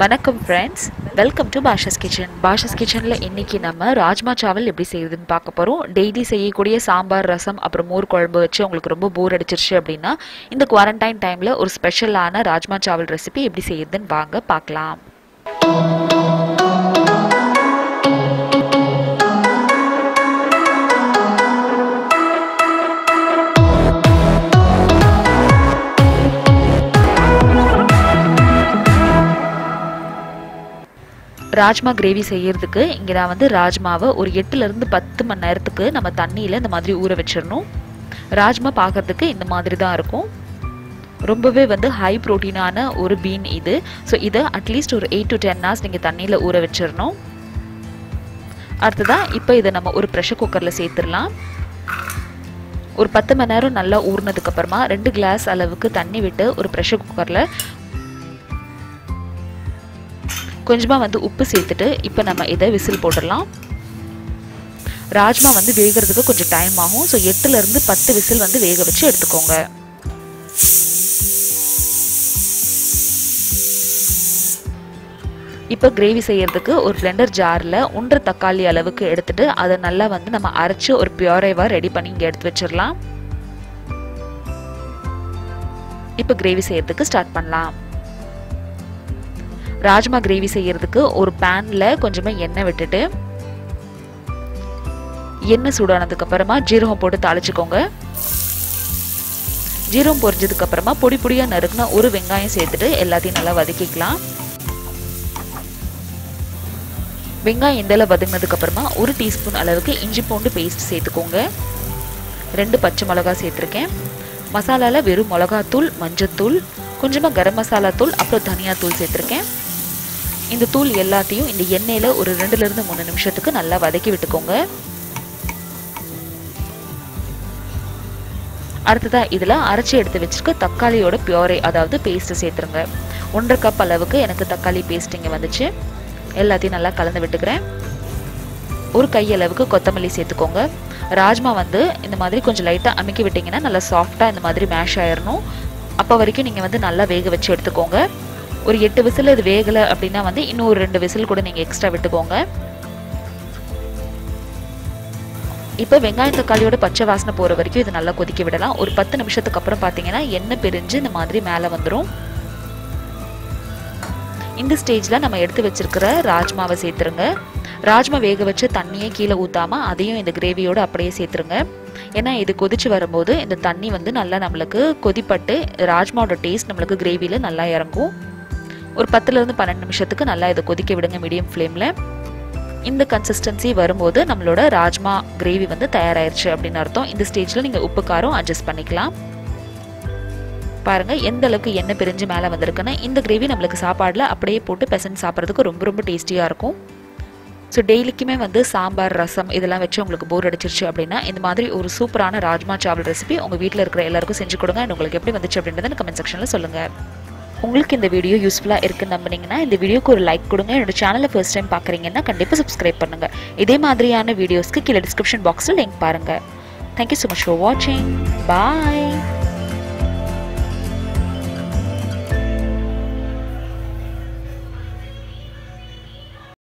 வணக்கம் friends, welcome to bashaskitchen. bashaskitchenல இன்னைக்கு நம்ம ராஜ்மா சாவல் எப்படி செய்யுதுன்னு பார்க்க போறோம். டெய்லி செய்யக்கூடிய சாம்பார், ரசம் அப்புறம் மோர் குழம்பு வச்சு உங்களுக்கு ரொம்ப போர் அடிச்சிருச்சு அப்படின்னா இந்த குவாரண்டைன் டைம்ல ஒரு ஸ்பெஷலான ராஜ்மா சாவல் ரெசிபி எப்படி செய்யுதுன்னு வாங்க பார்க்கலாம். ராஜ்மா கிரேவி செய்யறதுக்கு இங்கே நான் வந்து ராஜ்மாவை ஒரு 8லேருந்து 10 மணி நேரத்துக்கு நம்ம தண்ணியில் இந்த மாதிரி ஊற வச்சிடணும். ராஜ்மா பார்க்கறதுக்கு இந்த மாதிரி தான் இருக்கும். ரொம்பவே வந்து ஹை ப்ரோட்டீனான ஒரு பீன் இது. ஸோ இதை அட்லீஸ்ட் ஒரு 8 to 10 hours நீங்கள் தண்ணியில் ஊற வச்சிடணும். அடுத்ததான் இப்போ இதை நம்ம ஒரு ப்ரெஷர் குக்கரில் சேர்த்துடலாம். ஒரு 10 மணி நேரம் நல்லா ஊறினதுக்கப்புறமா 2 கிளாஸ் அளவுக்கு தண்ணி விட்டு ஒரு ப்ரெஷர் குக்கரில் கொஞ்சமாக வந்து உப்பு சேர்த்துட்டு இப்போ நம்ம இதை விசில் போட்டுடலாம். ராஜ்மா வந்து வேகிறதுக்கு கொஞ்சம் டைம் ஆகும். ஸோ 8லேருந்து 10 விசில் வந்து வேக வச்சு எடுத்துக்கோங்க. இப்போ கிரேவி செய்யறதுக்கு ஒரு பிளெண்டர் ஜாரில் 1.5 தக்காளி அளவுக்கு எடுத்துட்டு அதை நல்லா வந்து நம்ம அரைச்சி ஒரு பியூரேவாக ரெடி பண்ணி இங்கே எடுத்து வச்சிடலாம். இப்போ கிரேவி செய்யறதுக்கு ஸ்டார்ட் பண்ணலாம். ராஜ்மா கிரேவி செய்யறதுக்கு ஒரு பேன்ல கொஞ்சமா எண்ணெய் விட்டுட்டு எண்ணெய் சூடானதுக்கு அப்புறமா ஜீரகம் போட்டு தாளிச்சுக்கோங்க. ஜீரகம் பொரிஞ்சதுக்கு அப்புறமா பொடி பொடியா நறுக்குன ஒரு வெங்காயம் சேர்த்துட்டு எல்லாத்தையும் நல்லா வதக்கிக்கலாம். வெங்காயம் இந்த வதங்கினதுக்கு அப்புறமா 1 டீஸ்பூன் அளவுக்கு இஞ்சி பூண்டு பேஸ்ட் சேர்த்துக்கோங்க. 2 பச்சை மிளகாய் சேர்த்துருக்கேன். மசாலால வெறும் மிளகாத்தூள், மஞ்சத்தூள், கொஞ்சமா கரம் மசாலா தூள், அப்புறம் தனியா தூள் சேர்த்துருக்கேன். இந்த தூள் எல்லாத்தையும் இந்த எண்ணெயில ஒரு 2லேருந்து 3 நிமிஷத்துக்கு நல்லா வதக்கி விட்டுக்கோங்க. அடுத்ததா இதுல அரைச்சி எடுத்து வச்சிருக்க தக்காளியோட பியூரே அதாவது பேஸ்ட் சேர்த்துருங்க. 1.5 கப் அளவுக்கு எனக்கு தக்காளி பேஸ்ட் இங்க வந்துச்சு. எல்லாத்தையும் நல்லா கலந்து விட்டுக்கிறேன். ஒரு கை அளவுக்கு கொத்தமல்லி சேர்த்துக்கோங்க. ராஜ்மா வந்து இந்த மாதிரி கொஞ்சம் லைட்டா அமுக்கி விட்டீங்கன்னா நல்லா சாஃப்டா இந்த மாதிரி மேஷ் ஆயிடணும். அப்போ வரைக்கும் நீங்க வந்து நல்லா வேக வச்சு எடுத்துக்கோங்க. ஒரு 8 விசில் இது வேகலை அப்படின்னா வந்து இன்னும் ஒரு 2 விசில் கூட நீங்கள் எக்ஸ்ட்ரா விட்டுக்கோங்க. இப்போ வெங்காயம் தக்காளியோட பச்சை வாசனை போகிற வரைக்கும் இது நல்லா கொதிக்க விடலாம். ஒரு 10 நிமிஷத்துக்கு அப்புறம் பார்த்தீங்கன்னா எண்ணெய் பிரிஞ்சு இந்த மாதிரி மேலே வந்துடும். இந்த ஸ்டேஜில் நம்ம எடுத்து வச்சிருக்கிற ராஜ்மாவை சேர்த்துருங்க. ராஜ்மா வேக வச்சு தண்ணியே கீழே ஊற்றாமல் அதையும் இந்த கிரேவியோடு அப்படியே சேர்த்துருங்க. ஏன்னா இது கொதிச்சு வரும்போது இந்த தண்ணி வந்து நல்லா நம்மளுக்கு கொதிப்பட்டு ராஜ்மாவோட டேஸ்ட் நம்மளுக்கு கிரேவியில் நல்லா இறங்கும். ஒரு 10லேருந்து 12 நிமிஷத்துக்கு நல்லா இதை கொதிக்க விடுங்க மீடியம் ஃப்ளேமில். இந்த கன்சிஸ்டன்சி வரும்போது நம்மளோட ராஜ்மா கிரேவி வந்து தயாராகிடுச்சு அப்படின்னு அர்த்தம். இந்த ஸ்டேஜில் நீங்கள் உப்பு காரம் அட்ஜஸ்ட் பண்ணிக்கலாம். பாருங்கள் எந்த அளவுக்கு எண்ணெய் பிரிஞ்சு மேலே வந்திருக்குன்னு. இந்த கிரேவி நம்மளுக்கு சாப்பாடில் அப்படியே போட்டு பெசன்ட் சாப்பிட்றதுக்கு ரொம்ப ரொம்ப டேஸ்டியாக இருக்கும். ஸோ டெய்லிக்குமே வந்து சாம்பார், ரசம் இதெல்லாம் வச்சு உங்களுக்கு போர் அடிச்சிருச்சு அப்படின்னா இந்த மாதிரி ஒரு சூப்பரான ராஜ்மா சாவல் ரெசிபி உங்கள் வீட்டில் இருக்கிற எல்லாருக்கும் செஞ்சு கொடுங்க. அண்ட் உங்களுக்கு எப்படி வந்துச்சு அப்படின்றத கமெண்ட் செக்ஷனில் சொல்லுங்கள். உங்களுக்கு இந்த வீடியோ யூஸ்ஃபுல்லாக இருக்குன்னு நம்பினீங்கன்னா இந்த வீடியோக்கு ஒரு லைக் கொடுங்க. என்னோட சேனலை ஃபர்ஸ்ட் டைம் பார்க்குறீங்கன்னா கண்டிப்பாக சப்ஸ்கிரைப் பண்ணுங்கள். இதே மாதிரியான வீடியோஸ்க்கு கீழே டிஸ்கிரிப்ஷன் பாக்ஸில் லிங்க் பாருங்கள். தேங்க்யூ ஸோ மச் ஃபார் வாட்சிங். பாய்.